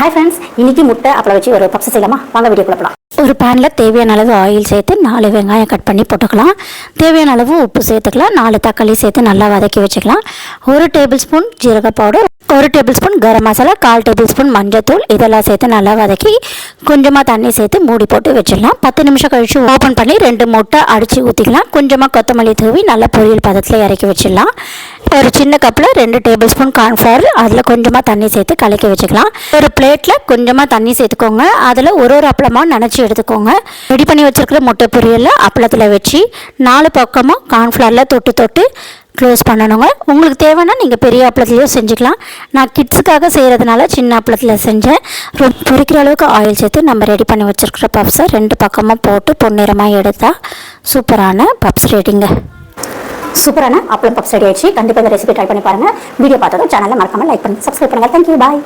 hi friends इनकी मुट्टे अपला वच्ची और पप्स செய்யலாமா வாங்க வீடியோக்குள்ள போலாம் ஒரு panல தேவையான அளவு ஆயில் சேர்த்து 4 வெங்காயம் கட் பண்ணி போட்டுக்கலாம் தேவையான அளவு உப்பு சேர்த்துக்கலாம் 4 தக்காளி சேர்த்து நல்லா வதக்கி வெச்சுக்கலாம் 1 டேபிள்ஸ்பூன் ஜீரக பவுடர் 1 டேபிள்ஸ்பூன் गरम மசாலா 1/4 டேபிள்ஸ்பூன் மஞ்சள் தூள் இதெல்லாம் சேர்த்து நல்லா வதக்கி கொஞ்சமா தண்ணி சேர்த்து மூடி போட்டு வெச்சிடலாம் 10 நிமிஷம் கழிச்சு ஓபன் பண்ணி 2 முட்டை அடிச்சு ஊத்திக்கலாம் கொஞ்சமா கொத்தமல்லி தூவி நல்லா பொரியல் பதத்துல இறக்கி வெச்சிடலாம் ஒரு சின்ன கப்ல 2 டேபிள்ஸ்பூன் கார்ன் ஃப்ளவர் அதுல கொஞ்சமா தண்ணி சேர்த்து கலக்கி வெச்சுக்கலாம் ஒரு பிளேட்ல கொஞ்சமா தண்ணி சேர்த்துக்கோங்க அதுல ஒரு அப்பளமா நனைச்சு எடுத்துக்கோங்க ரெடி பண்ணி வச்சிருக்கிற முட்டை பொரியல்ல அப்பளத்துல வெச்சி 4 பக்கமும் கார்ன் ஃப்ளவர்ல தொட்டு க்ளோஸ் பண்ணனுங்க உங்களுக்கு தேவைனா நீங்க பெரிய அப்பளத்திலயே செஞ்சுக்கலாம் நான் கிட்ஸ்க்காக செய்யிறதுனால சின்ன அப்பளத்துல செஞ்சேன் பொரிக்கிற அளவுக்கு ஆயில் சேர்த்து நம்ம ரெடி பண்ணி வச்சிருக்கிற பப்ஸை 2 பக்கமும் போட்டு பொன்னிறமா எடுத்தா சூப்பரான பப்ஸ் ரெடிங்க சூப்பரான அப்பளம் பப்ஸ் ரெடி ஆயிடுச்சு கண்டிப்பா இந்த ரெசிபி ட்ரை பண்ணி பாருங்க வீடியோ பார்த்ததும் சேனலை மறக்காம லைக் பண்ணுங்க சப்ஸ்கிரைப் பண்ணுங்க थैंक यू बाय